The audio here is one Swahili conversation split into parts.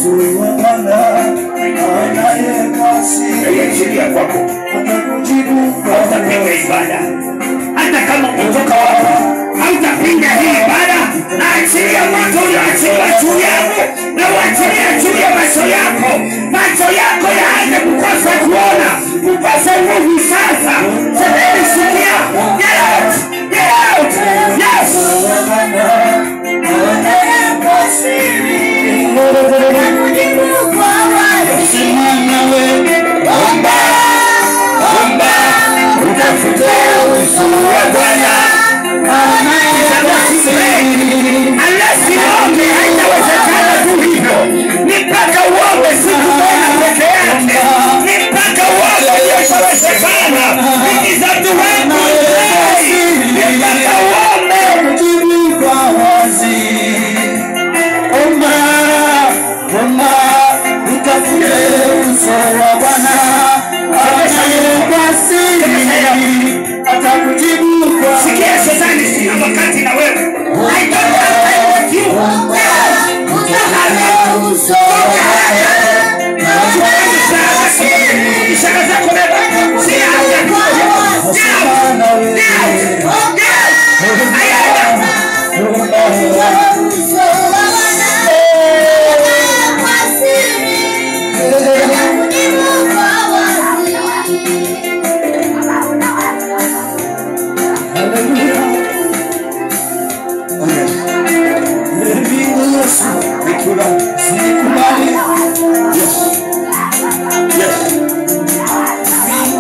uso wa Bwana anayeachilia kwako hautapinga ibada. Hata kama umetoka wapi hautapinga hii ibada. Na achilia moto unaachiliwa juu yako, na uachilia juu ya macho yako. Macho yako yaanze kukosa kuona, kukosa nguvu sasa. Semeni sikia, get out, get out, yes. Omba, omba, utafute uso wa Bwana. Unless uombe haitawezekana tu hivyo. Ni mpaka uombe siku moja peke yake. Ni mpaka uombe ndio itawezekana. It is up to one to pray. Ni mpaka uombe kujibu kwa wazi. Omba, omba, utafute uso wa Bwana. Atakujibu kwa sikia. Shetani sina wakati na wewe. I don't have time with you. Ishara zako beba.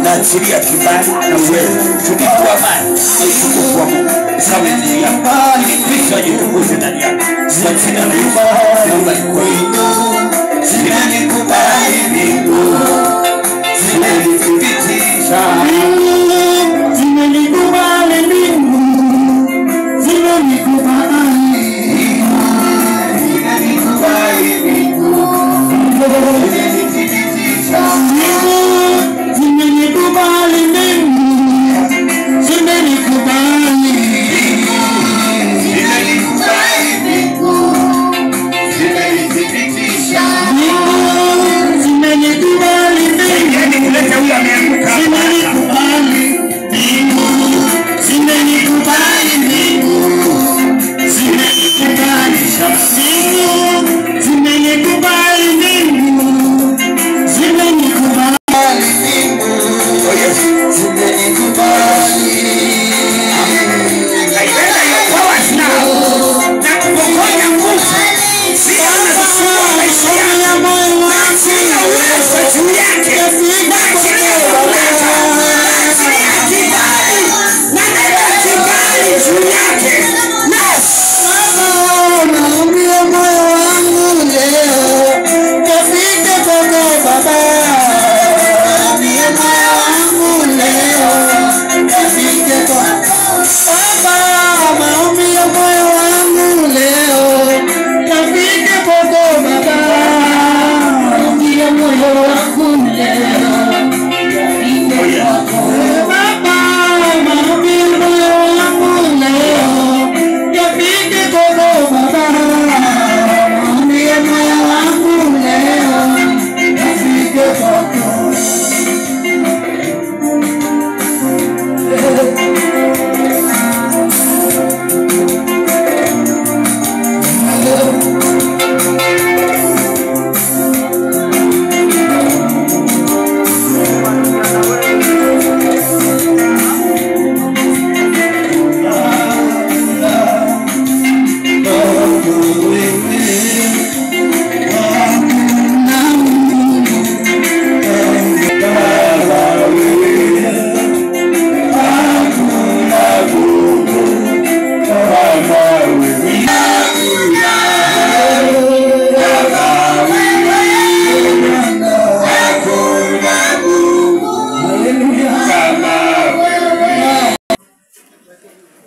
Nachilia kibali na wewe tukiwa amani utukufu wa Mungu samelia mbali Kristo ajitukuze ndani yako. Sina neno naomba kwenu, sina nikubali Mungu, sina nithibitisha sina nikubali Mungu, sina nikubali sina nikubali Mungu, sina nithibitisha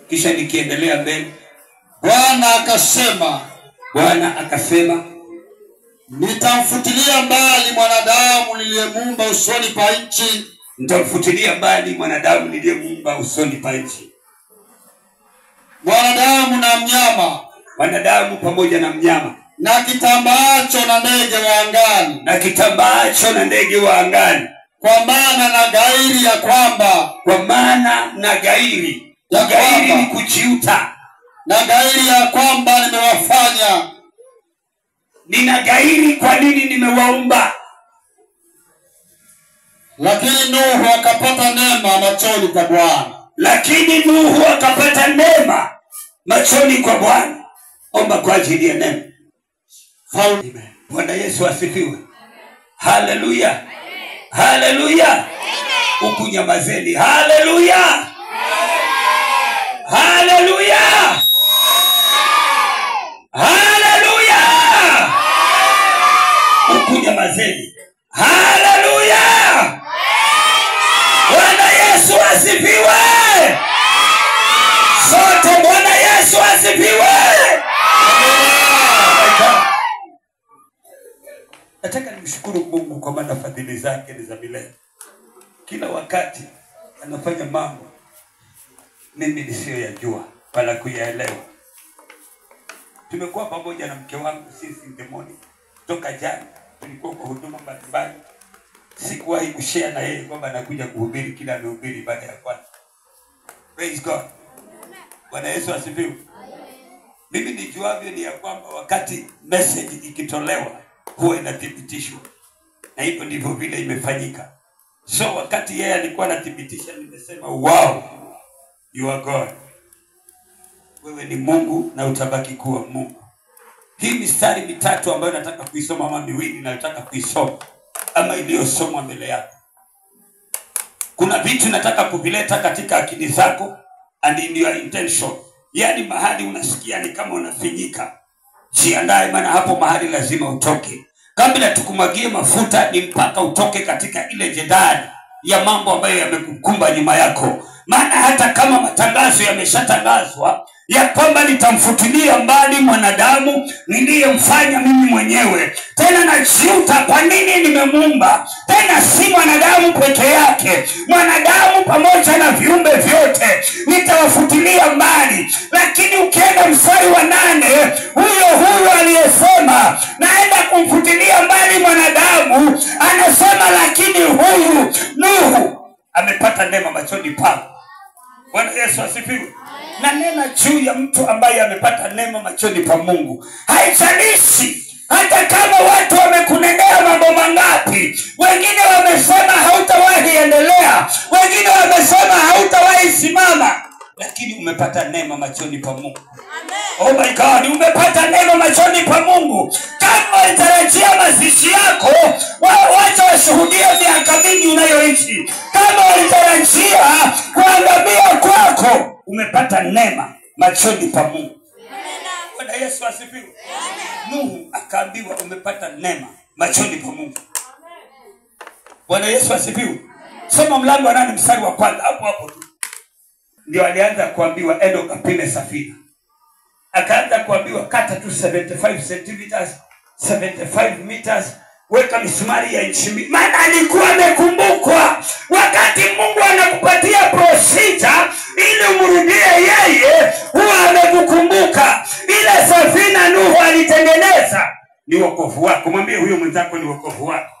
Kisha nikiendelea mbele, Bwana akasema nitamfutilia mbali mwanadamu niliyemuumba usoni pa nchi. Nitamfutilia mbali mwanadamu niliyemuumba usoni pa nchi. Mwanadamu na mnyama. Wanadamu pamoja na mnyama. na kitambaacho na ndege wa angani, na kitambaacho na ndege wa angani, kwa maana na gairi ya kwamba, kwa maana na gairi ya gairi ni kujiuta, na gairi ya kwamba nimewafanya. Nina gairi kwa nini nimewaumba. Lakini Nuhu akapata neema machoni kwa Bwana. Lakini Nuhu akapata neema machoni kwa Bwana. Omba kwa ajili ya neema. Amen. Bwana Yesu asifiwe. Haleluya. Haleluya. Huku nyamazeni. Haleluya. Haleluya. Haleluya. Huku nyamazeni. Haleluya. Bwana Yesu asifiwe. Sote Bwana Yesu asifiwe. Nataka nimshukuru Mungu kwa maana fadhili zake ni za milele. Kila wakati anafanya mambo mimi nisiyoyajua wala kuyaelewa. Tumekuwa pamoja na mke wangu sisi ndemoni toka jana, tulikuwa kwa huduma mbalimbali. Sikuwahi kushare na yeye kwamba anakuja kuhubiri kila anahubiri baada ya kwanza. Praise God. Bwana Yesu asifiwe. Mimi nijuavyo ni ya kwamba wakati message ikitolewa huwa inathibitishwa. Na hivyo ndivyo vile imefanyika. So wakati yeye alikuwa anathibitisha, nimesema wow, you are God. Wewe ni Mungu na utabaki kuwa Mungu. Hii mistari mitatu ambayo nataka kuisoma, ama miwili na nataka kuisoma ama iliyosomwa mbele yako, kuna vitu nataka kuvileta katika akili zako and in your intention. Yani mahali unasikia ni kama unafinyika, jiandae, maana hapo mahali lazima utoke. Kabla tukumwagie mafuta ni mpaka utoke katika ile jedani ya mambo ambayo yamekukumba nyuma yako. Maana hata kama matangazo yameshatangazwa ya kwamba nitamfutilia mbali mwanadamu niliyemfanya mimi mwenyewe, tena najiuta kwa nini nimemuumba, tena si mwanadamu peke yake, mwanadamu pamoja na viumbe vyote nitawafutilia mbali. Lakini ukienda mstari wa 8, huyo aliyesema naenda kumfutilia mbali mwanadamu anasema lakini huyu Nuhu amepata neema machoni pangu. Bwana Yesu asifiwe. Na nena juu ya mtu ambaye amepata neema machoni pa Mungu. Haijalishi hata kama watu wamekunenea mambo mangapi. Wengine wamesema hautawahi endelea, wengine wamesema hautawahi simama, lakini umepata neema machoni pa Mungu. Oh my God, umepata neema machoni pa Mungu. Kama walitarajia mazishi yako, wacha washuhudie miaka mingi unayoishi. Kama walitarajia kuangamia kwako, umepata neema machoni pa Mungu. Bwana Yesu asifiwe. Nuhu akaambiwa umepata neema machoni pa Mungu. Bwana Yesu asifiwe. Soma mlango wa 8 mstari wa kwanza, hapo tu ndio alianza kuambiwa endo kapime safina. Akaanza kuambiwa kata tu 75 centimeters, 75 meters, weka misumari ya inchi 2. Maana alikuwa amekumbukwa. Wakati Mungu anakupatia procedure ili umrudie yeye, huwa amekukumbuka. Ile safina Nuhu alitengeneza ni wokovu wako. Mwambie huyo mwenzako ni wokovu wako.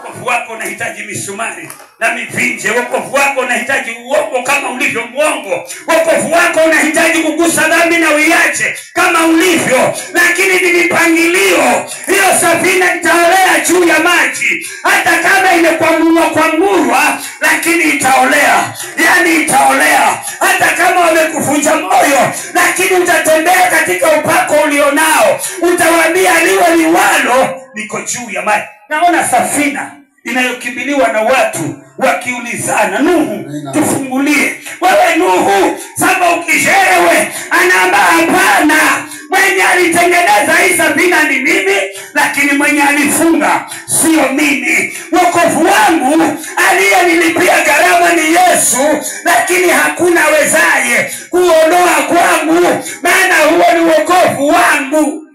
Wokovu wako unahitaji misumari na mivinje. Wokovu wako unahitaji uongo kama ulivyo mwongo. Wokovu wako unahitaji kugusa dhambi na uiache kama ulivyo. Lakini ni mipangilio. Hiyo safina itaolea juu ya maji. Hata kama imekwangurwa, lakini itaolea. Yani itaolea. Hata kama wamekuvunja moyo, lakini utatembea katika upako ulionao. Utawaambia liwe liwalo, niko juu ya maji. Naona safina inayokimbiliwa na watu wakiulizana, Nuhu tufungulie. Wewe Nuhu, sasa ukisherewe anaamba hapana. Mwenye alitengeneza hii safina ni mimi, lakini mwenye alifunga sio mimi. Wokovu wangu aliyenilipia gharama ni Yesu, lakini hakuna wezaye kuondoa kwangu, maana huo ni wokovu wangu.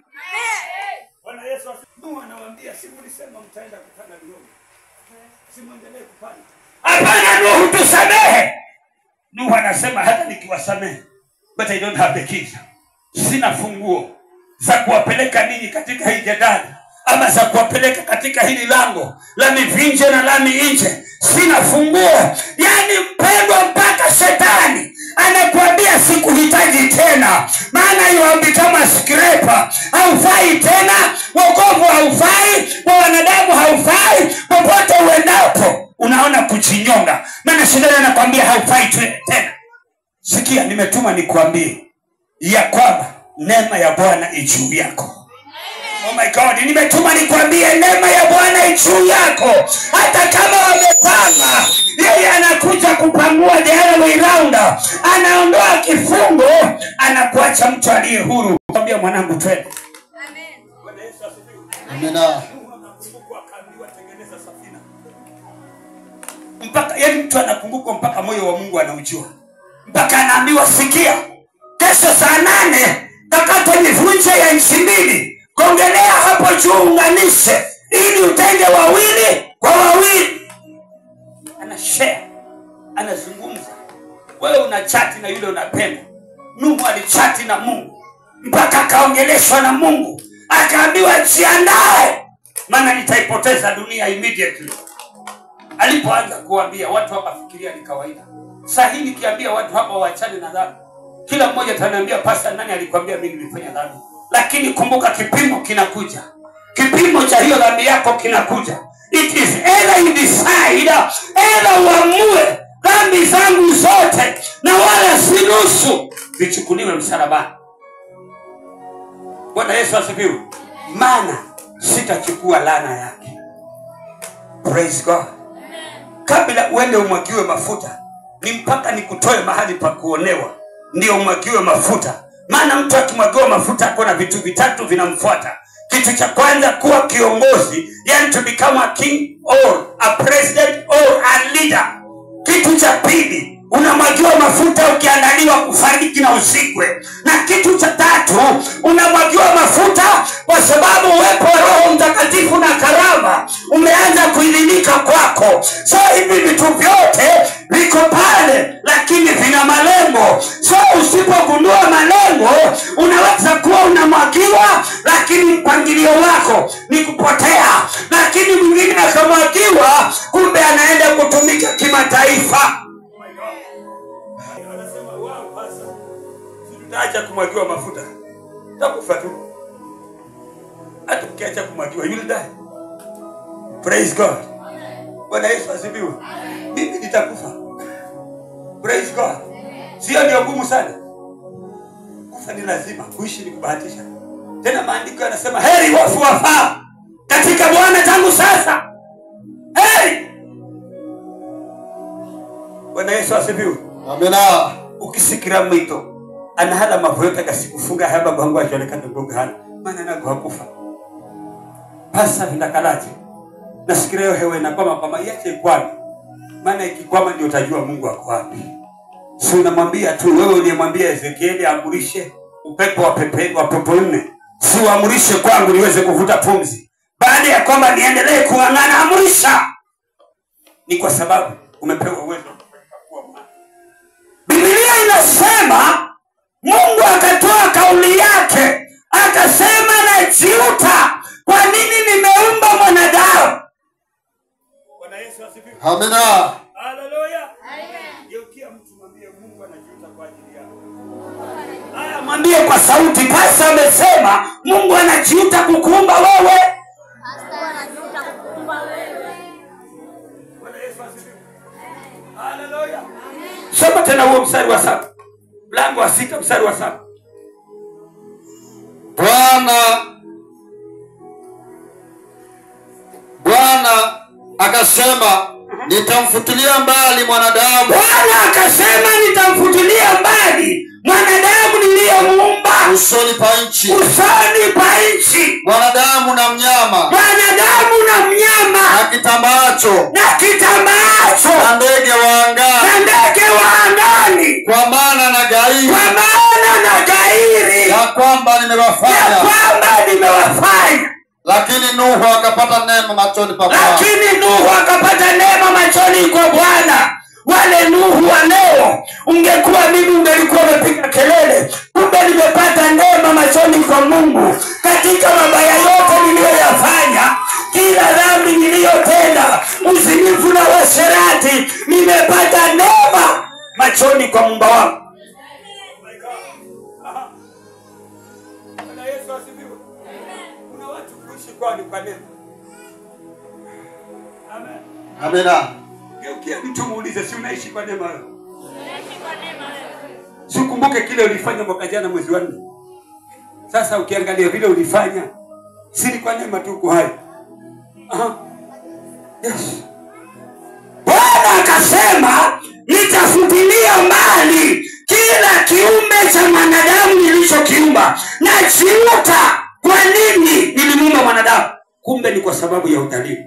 Bwana Yesu asifiwe. Anawaambia simulisema mtaenda kupanda milima. Simuendelee kupanda. Hapana Nuhu tusamehe. Nuhu anasema hata nikiwasamehe, but I don't have the keys. Sina funguo. za kuwapeleka ninyi katika hii jadali, ama za kuwapeleka katika hili lango la mivinje na la miinje. Sina funguo. Yani mpendwa, mpaka shetani anakuambia sikuhitaji tena, maana you have become a scraper. Haufai tena, wokovu haufai, kwa wanadamu haufai, popote uendapo unaona kujinyonga, maana shetani anakuambia haufai tena. Sikia, nimetuma nikuambie ya kwamba neema ya Bwana juu yako. Oh my God, nimetuma nikwambie neema ya Bwana juu yako. Hata kama wamepanga, yeye anakuja kupangua the other way round. Anaondoa kifungo, anakuacha mtu aliye huru. Mwambie mwanangu twende. Amen. Bwana Yesu asifiwe. Amen. Akaambiwa tengeneza safina. Mpaka yeye mtu anakumbuka, mpaka moyo wa Mungu anaujua. Mpaka anaambiwa sikia, kesho saa 8 takata mivunje ya nchi mbili. Kongelea hapo juu, unganishe ili utenge 2 kwa 2. Anashare, anazungumza. Wewe una chati na yule unapenda. Nuhu alichati na Mungu mpaka akaongeleshwa na Mungu, akaambiwa jiandae, maana nitaipoteza dunia immediately. Alipoanza kuambia watu wakafikiria ni kawaida. Sasa hii nikiambia watu hapa waachane na dhambi, kila mmoja ataniambia pastor, nani alikwambia mimi nilifanya dhambi? Lakini kumbuka, kipimo kinakuja. Kipimo cha hiyo dhambi yako kinakuja. It is either you decide, either uamue dhambi zangu zote na wala si nusu vichukuliwe msalabani. Bwana Yesu asifiwe. Maana sitachukua laana yake. Praise God. Kabla uende umwagiwe mafuta, ni mpaka nikutoe mahali pa kuonewa ndio umwagiwe mafuta. Maana mtu akimwagiwa mafuta kuna vitu vitatu vinamfuata. Kitu cha kwanza, kuwa kiongozi, yani to become a king or a president or a leader. Kitu cha pili, unamwagiwa mafuta ukiandaliwa kufariki na usikwe. Na kitu cha tatu, unamwagiwa mafuta kwa sababu uwepo wa Roho Mtakatifu na karama umeanza kuidhinika kwako. So hivi vitu vyote viko pale, lakini vina malengo. So usipogundua malengo, unaweza kuwa unamwagiwa lakini mpangilio wako ni kupotea. Lakini mwingine akamwagiwa, kumbe anaenda kutumika kimataifa. Anasema wao pasa, tutaacha kumwagiwa mafuta, tutakufa tu. Hata ukiacha kumwagiwa, you will die. Praise God. Bwana Yesu asifiwe. Mimi nitakufa. Praise God. Sio ndio ngumu sana? Kufa ni lazima, kuishi ni kubahatisha. Tena maandiko yanasema heri wafu wafao katika Bwana tangu sasa. Heri. Bwana Yesu asifiwe. Amina. Ukisikira mwito anahala mavuyoka gasikufunga haba gwangu ajonekana bugana, maana nago hakufa. Pasa ndakalaje. Nasikira hewe na kwama yache kwani. Maana ikikwama ndio utajua Mungu ako wapi. Si unamwambia tu, wewe uliyemwambia Ezekieli aamrishe upepo wa pepo 4. Si uamrishe kwangu niweze kuvuta pumzi. Baada ya kwamba niendelee kung'ang'ana, amrisha. Ni kwa sababu umepewa uwezo. Biblia inasema Mungu akatoa kauli yake, akasema najiuta, kwa nini nimeumba mwanadamu? Bwana Yesu asifiwe. Amina. Haleluya. Amen. Geukia mtu mwambie Mungu anajiuta kwa ajili yako. Haya, mwambie kwa sauti, pasa amesema Mungu anajiuta kukuumba wewe. Pasa anajiuta kukuumba wewe. Bwana Yesu asifiwe. Haleluya. Soma tena huo mstari wa 7. Mlango wa 6 mstari wa 7. Bwana akasema nitamfutilia mbali mwanadamu. Bwana akasema nitamfutilia mbali mwanadamu niliyemuumba usoni pa nchi. Usoni pa nchi. Mwanadamu na mnyama. Mwanadamu na mnyama. Na kitambaacho. Na kitambaacho. Na ndege wa angani. Na ndege wa angani. Kwa maana na gairi. Kwa maana na gairi. Ya kwamba nimewafanya. Ya kwamba nimewafanya. Lakini Nuhu akapata neema machoni pa Bwana. Lakini Nuhu akapata neema machoni kwa Bwana. Wale Nuhu wa leo, ungekuwa mimi ungelikuwa umepiga kelele. Kumbe nimepata neema machoni kwa Mungu. kurudi kwa Muumba wangu. Bwana Yesu asifiwe. Kuna watu kuishi kwao ni kwa neema. Amen. Amina. Geukia mtu muulize, si unaishi kwa neema wewe? Unaishi kwa neema wewe. Si ukumbuke kile ulifanya mwaka jana mwezi wa 4. Sasa ukiangalia vile ulifanya, si ni kwa neema tu uko hai. Yes. Bwana akasema nitafutilia mbali kila kiumbe cha mwanadamu nilichokiumba, na jiuta kwa nini nilimuumba mwanadamu. Kumbe ni kwa sababu ya udhalimu.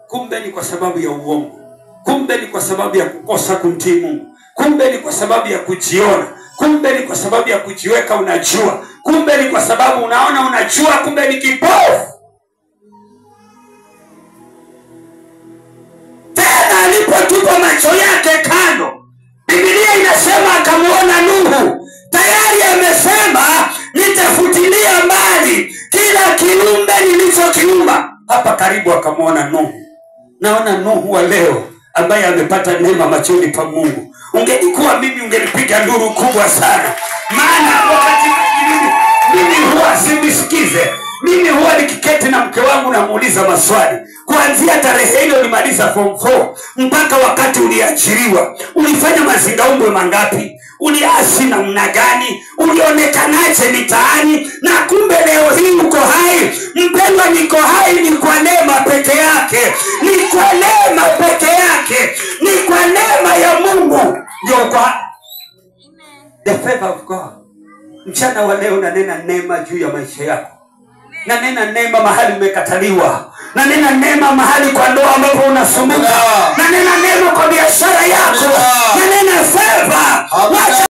Kumbe ni kwa sababu ya uongo. Kumbe ni kwa sababu ya kukosa kumtii Mungu. Kumbe ni kwa sababu ya kujiona. Kumbe ni kwa sababu ya kujiweka unajua. Kumbe ni kwa sababu unaona unajua, kumbe ni kipofu. Tena alipotupa macho yake kando, Biblia inasema akamuona Nuhu. Tayari amesema nitafutilia mbali kila kiumbe nilichokiumba. Hapa karibu akamuona Nuhu. Naona Nuhu wa leo ambaye amepata neema machoni pa Mungu. Ungelikuwa mimi ungelipiga nduru kubwa sana. Maana wakati mimi huwa simisikize. Mimi huwa nikiketi na mke wangu namuuliza maswali. Kuanzia tarehe ile ulimaliza form 4 mpaka wakati uliachiliwa, ulifanya mazingaumbwe mangapi? Uliasi namna gani? Ulionekanaje mitaani? Na kumbe leo hii uko hai. Mpendwa, niko hai ni kwa neema peke yake. Ni kwa neema peke yake. Ni kwa neema ya Mungu. Ndio kwa the favor of God. Mchana wa leo nanena neema juu ya maisha yako. Nanena neema mahali umekataliwa. Nanena neema mahali kwa ndoa ambapo unasumbuka. Nanena